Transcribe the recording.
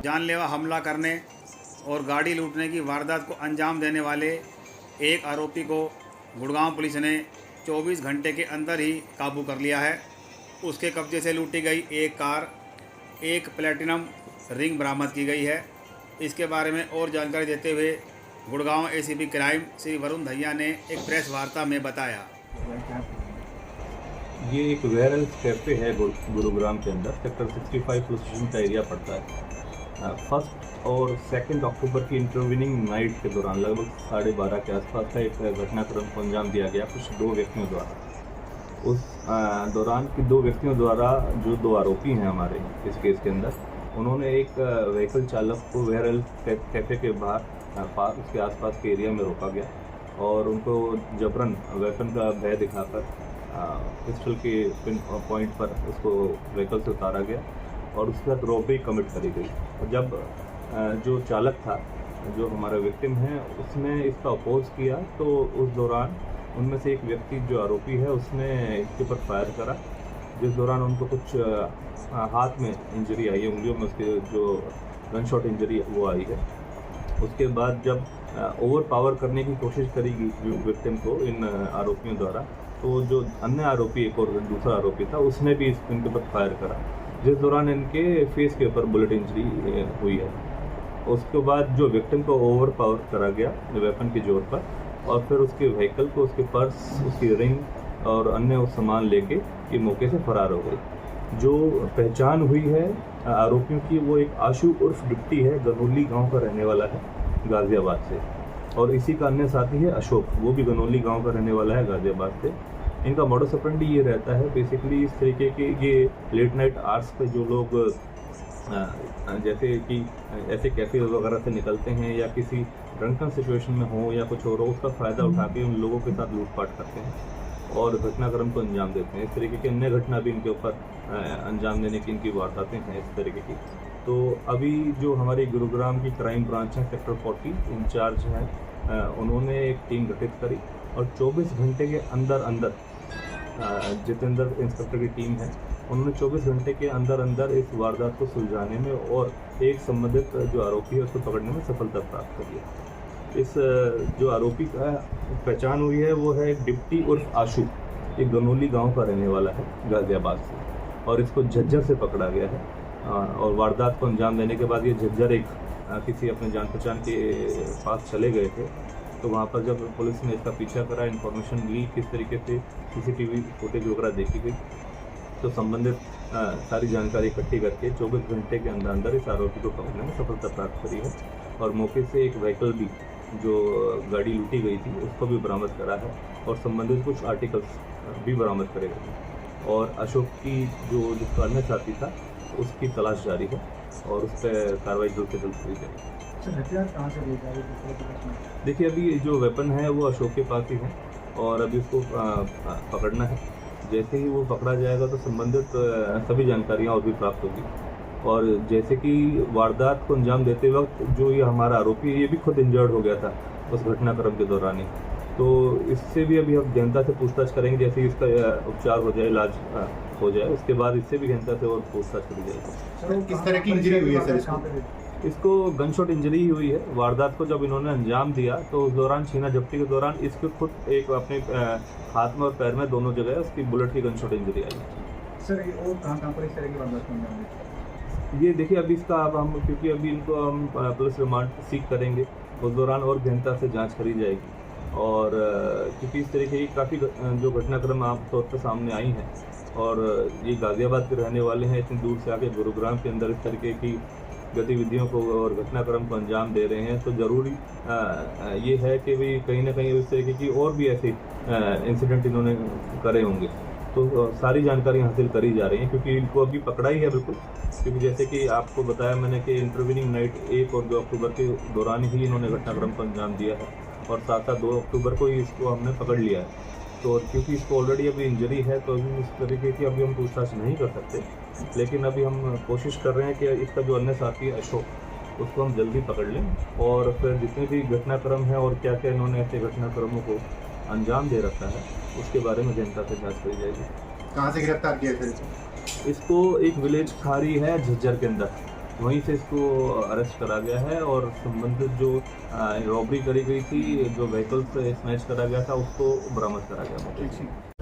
जानलेवा हमला करने और गाड़ी लूटने की वारदात को अंजाम देने वाले एक आरोपी को गुड़गांव पुलिस ने 24 घंटे के अंदर ही काबू कर लिया है। उसके कब्जे से लूटी गई एक कार, एक प्लेटिनम रिंग बरामद की गई है। इसके बारे में और जानकारी देते हुए गुड़गांव एसीपी क्राइम श्री वरुण दहिया ने एक प्रेस वार्ता में बताया। ये एक वेयर कैफे है गुरुग्राम के अंदर, सेक्टर 65 पुलिस स्टेशन का एरिया पड़ता है। 1 और 2 अक्टूबर की इंटरवीनिंग नाइट के दौरान लगभग 12:30 के आसपास का एक घटनाक्रम को अंजाम दिया गया कुछ 2 व्यक्तियों द्वारा। उस दौरान की 2 व्यक्तियों द्वारा जो 2 आरोपी हैं हमारे इस केस के अंदर, उन्होंने एक व्हीकल चालक को वेयर कैफे के बाहर उसके आसपास के एरिया में रोका गया और उनको जबरन वेपन का भय दिखाकर पिस्टल के पिन पॉइंट पर उसको व्हीकल से उतारा गया और उसके साथ रॉबरी कमिट करी गई। और जब जो चालक था, जो हमारा विक्टिम है, उसने इसका अपोज किया तो उस दौरान उनमें से एक व्यक्ति जो आरोपी है उसने इसके ऊपर फायर करा, जिस दौरान उनको कुछ हाथ में इंजरी आई है, उंगलियों में उसके जो गन शॉट इंजरी वो आई है। उसके बाद जब ओवर पावर करने की कोशिश करेगी विक्टिम को इन आरोपियों द्वारा, तो जो अन्य आरोपी, एक और दूसरा आरोपी था, उसने भी इनके ऊपर फायर करा, जिस दौरान इनके फेस के ऊपर बुलेट इंजरी हुई है। उसके बाद जो विक्टिम को ओवर पावर करा गया वेपन के जोर पर और फिर उसके व्हीकल को, उसके पर्स, उसकी रिंग और अन्य सामान लेके ये मौके से फरार हो गई। जो पहचान हुई है आरोपियों की, वो एक आशु उर्फ डिप्टी है, गनौली गांव का रहने वाला है गाज़ियाबाद से, और इसी का अन्य साथी है अशोक, वो भी गनौली गांव का रहने वाला है गाज़ियाबाद से। इनका मॉडस ऑपरेंडी ये रहता है बेसिकली इस तरीके के, ये लेट नाइट आवर्स पे जो लोग जैसे कि ऐसे कैफे वगैरह से निकलते हैं या किसी ड्रंकन सिचुएशन में हो या कुछ और हो, उसका फ़ायदा उठा के उन लोगों के साथ लूटपाट करते हैं और घटनाक्रम को अंजाम देते हैं। इस तरीके की अन्य घटना भी इनके ऊपर अंजाम देने की इनकी वारदातें हैं इस तरीके की। तो अभी जो हमारी गुरुग्राम की क्राइम ब्रांच है, सेक्टर 40 इंचार्ज हैं, उन्होंने एक टीम गठित करी और 24 घंटे के अंदर जितेंद्र इंस्पेक्टर की टीम है, उन्होंने 24 घंटे के अंदर इस वारदात को सुलझाने में और एक संबंधित जो आरोपी है उसको पकड़ने में सफलता प्राप्त करी है। इस जो आरोपी का पहचान हुई है वो है डिप्टी उर्फ आशु, एक गनौली गांव का रहने वाला है गाज़ियाबाद से, और इसको झज्जर से पकड़ा गया है। और वारदात को अंजाम देने के बाद ये झज्जर एक किसी अपने जान पहचान के पास चले गए थे, तो वहाँ पर जब पुलिस ने इसका पीछा करा, इन्फॉर्मेशन ली, किस तरीके से CCTV फुटेज वगैरह देखी गई, तो संबंधित सारी जानकारी इकट्ठी करके 24 घंटे के अंदर इस आरोपी को पकड़ने में सफलता प्राप्त करी है। और मौके से एक व्हीकल भी, जो गाड़ी लूटी गई थी, उसको भी बरामद करा है और संबंधित कुछ आर्टिकल्स भी बरामद करे गए। और अशोक की जिसका अन्य साथी था, उसकी तलाश जारी है और उस पर कार्रवाई जल्द से जल्द की जाएगी। हथियार कहाँ से ले जाए? देखिए, अभी जो वेपन है वो अशोक के पास ही है और अभी उसको पकड़ना है। जैसे ही वो पकड़ा जाएगा तो संबंधित सभी जानकारियाँ और भी प्राप्त होगी। और जैसे कि वारदात को अंजाम देते वक्त जो ये हमारा आरोपी है, ये भी खुद इंजर्ड हो गया था उस घटनाक्रम के दौरान ही, तो इससे भी अभी हम जनता से पूछताछ करेंगे। जैसे ही इसका उपचार हो जाए, इलाज हो जाए, उसके बाद इससे भी जनता से और पूछताछ करी जाएगी। किस तरह की इंजरी हुई है सर? इसको गनशॉट इंजरी हुई है। वारदात को जब इन्होंने अंजाम दिया तो उस दौरान छीना झपटी के दौरान इसके खुद एक अपने हाथ में और पैर में दोनों जगह उसकी बुलेट की गनशॉट इंजरी आई है। सर और कहाँ पर इस तरह की वारदात को अंजाम दिया? ये देखिए, अभी इसका अब हम, क्योंकि अभी इनको हम पुलिस रिमांड सीख करेंगे, उस दौरान और गहनता से जाँच करी जाएगी। और क्योंकि इस तरीके की काफ़ी जो घटनाक्रम आमतौर पर सामने आई हैं और ये गाज़ियाबाद के रहने वाले हैं, इतनी दूर से आके गुरुग्राम के अंदर इस तरीके की गतिविधियों को और घटनाक्रम को अंजाम दे रहे हैं, तो ज़रूरी ये है कि भी कहीं ना कहीं इस तरीके की और भी ऐसे इंसिडेंट इन्होंने करे होंगे। तो सारी जानकारी हासिल करी जा रही है, क्योंकि इनको अभी पकड़ा ही है बिल्कुल। क्योंकि जैसे कि आपको बताया मैंने कि इंटरवीनिंग नाइट 1 और 2 अक्टूबर के दौरान ही इन्होंने घटनाक्रम को अंजाम दिया है और साथ 2 अक्टूबर को ही इसको हमने पकड़ लिया है। तो क्योंकि इसको ऑलरेडी अभी इंजरी है, तो अभी इस तरीके की अभी हम पूछताछ नहीं कर सकते, लेकिन अभी हम कोशिश कर रहे हैं कि इसका जो अन्य साथी है अशोक, उसको हम जल्दी पकड़ लें और फिर जितने भी घटनाक्रम है और क्या क्या इन्होंने ऐसे घटनाक्रमों को अंजाम दे रखा है, उसके बारे में जनता से जांच करी जाएगी। कहाँ से गिरफ्तार किया सर? इसको एक विलेज खारी है झज्जर के अंदर, वहीं से इसको अरेस्ट करा गया है और संबंधित जो रॉबरी करी गई थी, जो व्हीकल्स स्नैच करा गया था, उसको बरामद करा गया। ठीक है।